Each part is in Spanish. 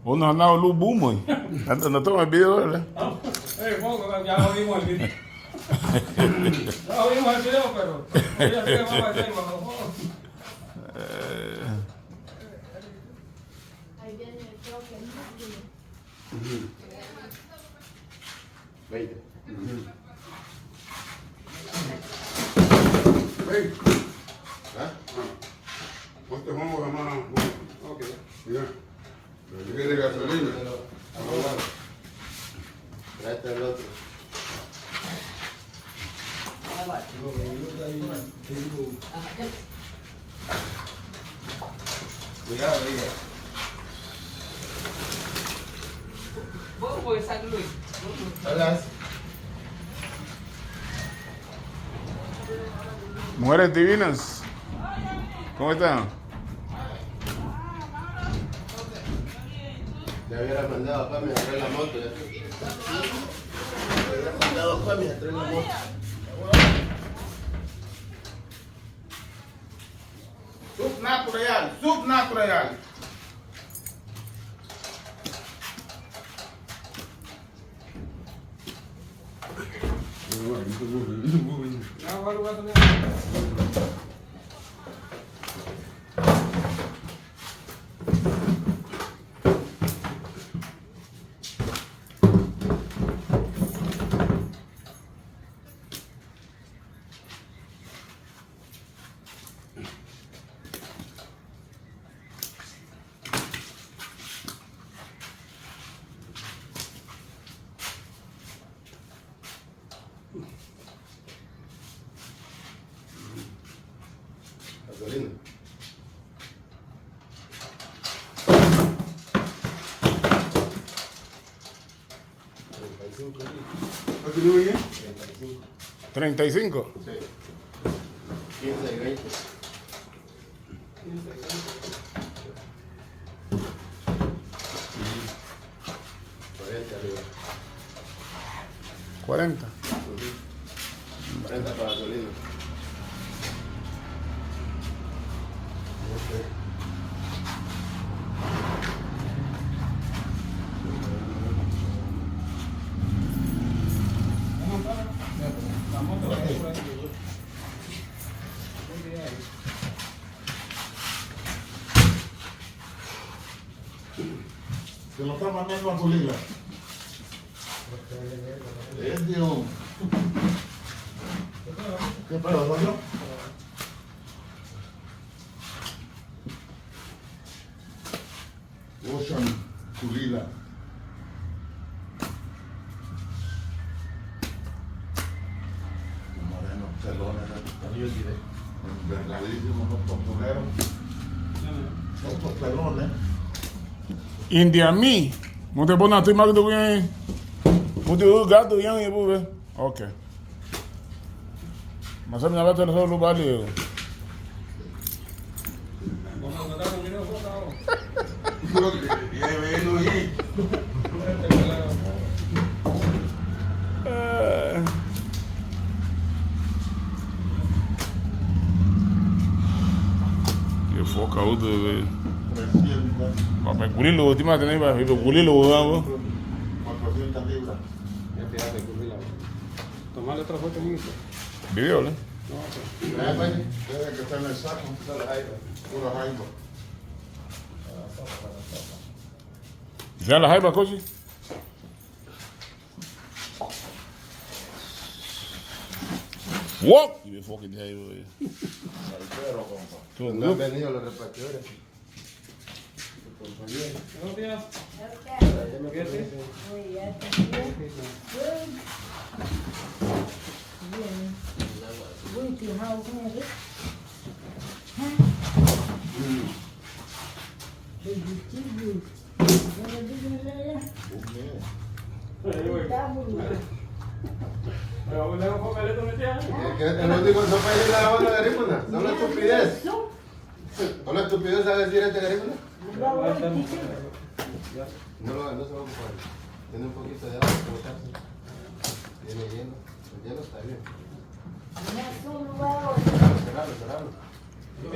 Uno ha dado luz boom hoy. No toma el video, ¿verdad? Ya lo vimos el video. Ya lo vimos el video, pero ya sé que vamos a hacer cuando Ahí viene el troque. 20. ¿Ah? Ponte vamos a más. Ok. Mira. ¿Quieres gasolina? Tráete el otro. Cuidado, Liga. Vos puedes sacar Luis. Hola. Mujeres divinas. ¿Cómo están? Le hubiera mandado a Pami a traer la moto. Le hubiera mandado a Pami a traer la moto. Subnatural, subnatural. Ya, ¿cuál lugar tenés? Gasolina. ¿No te digo bien? 35. Sí. 15 y 20. 40 arriba. 40. 40 para gasolina. La moto la hay por ahí. Se lo está mandando a tu liga. Es Dios. ¿Qué pedo, soy yo? Ocean Culila. Moreno, pelones, envergadísimos, los postuleros. Estos pelones. India me. Mo te pones a ti más que tú vienes. Mo te digo gato bien y pues. Ok. Más o menos va a tener solo vale. Vamos a mandar un video foto ahora. Qué foca uno de. 300, Papá culilo, última tener para ir culilo, vamos. 400 libras. Ya fíjate, Curvila. Tomarle otra foto en esto. Video, ¿no? No, Debe que está en el saco. Pura jaiba. ¿Ya la jaiba, coche? What? Y me fucking jaiba, güey. Tú, No han no. venido los repartidores. buenos días. Muy bien. Muy fijado con él. Pero le hago papelito, ¿me entiendes? El último no puede ir a la banda de Garífuna. Son una estupidez. Una estupidez a decir este Garífuna. No se va a ocupar. Tiene un poquito de agua para echarse. Tiene hielo. El hielo está bien. Cerralo. No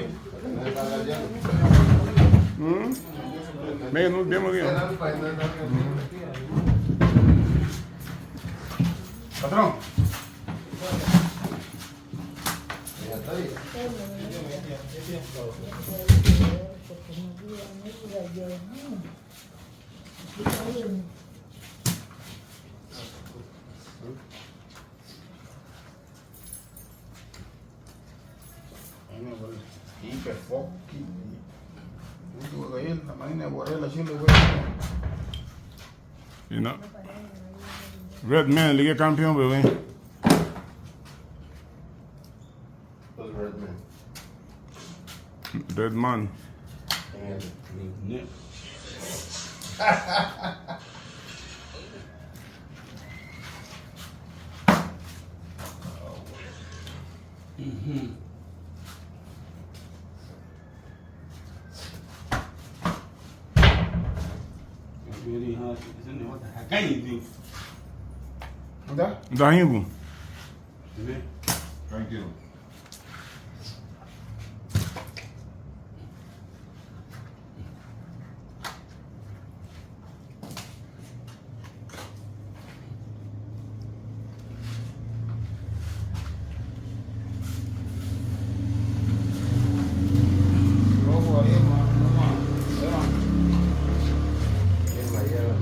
le salga lleno. Menos, bien, muy bien. Patrón. Ya está ahí. You know. Red Man, Liga Campeón, bebé. Los Redmen. Red Man. Da rindo? Tranquilo. Rojo ahí, nomás. Bien, Mayero.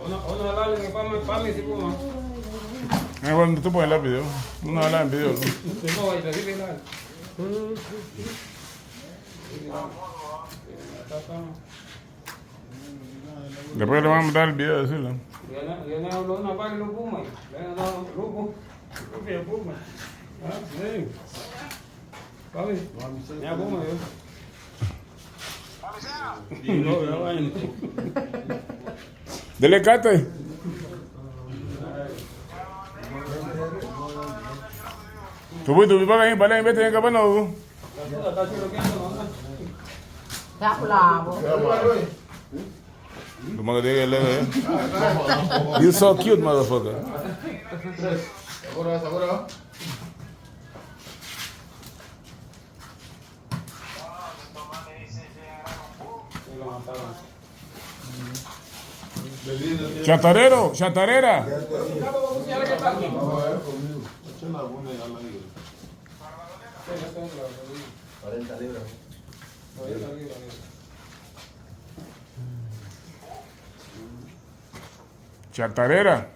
Uno hablarle que para si puma. Bueno, tú puedes hablar video. Uno habla en video. No, ahí te dice nada. Después le vamos a dar el video, decirle. Yo no hablo una parte de los pumas. Le no grupo. Grupo de pumas. Ah, sí. Papi, ya puma yo. No, ya vayan. Dele cate. Tu vas ahí, para ahí, vete en capano. Tá bravo. The mother there, you so cute, motherfucker. Seguro, seguro. Chatarero, chatarera. Echa la buena y a la liga. 40 libras. Chatarera.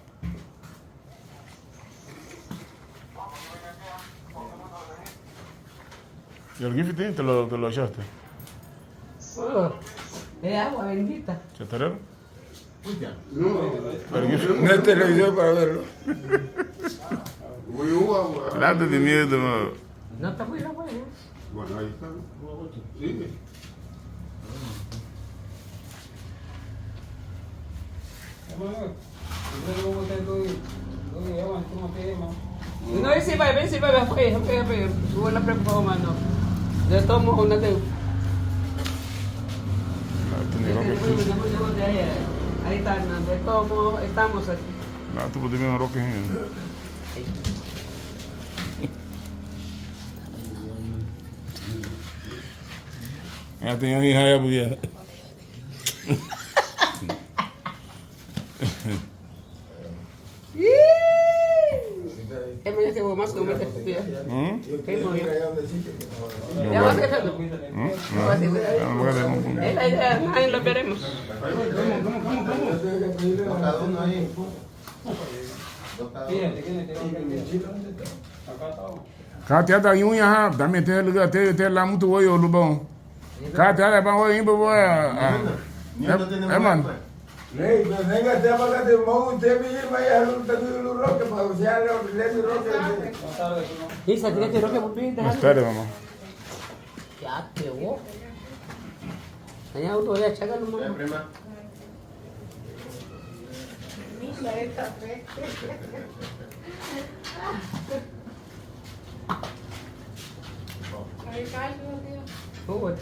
¿Y el gift te lo echaste? Es agua bendita. ¿Chatarero? No es televisión para verlo. Date de miedo, man. No está muy agua, ¿eh? Bueno, ahí está. Sigue. No, ese va, fue, subo la preocupación, mano. De todos modos, una de... Ahí está, de todos modos, estamos aquí. No, tú puedes ver un roque. Ya tenía hija ya, pues ya. Es medio que más que me te ¿Mm? Ya vas a hacerlo. Es la idea, ahí lo veremos. Cada uno ahí. Kate ada yung ha, dami te lugar te la mutu woyo lubon. Kate ada bang woyo imbo woya. Eman. Rey, pues venga, te apaga de modo, te vi ir vaya a un tanto roque para usar el roque. Y se tiene que roque por pinta. Más tarde, mamá. Ya te voy. Allá uno ya chaga no Ya, más. prima. Forward.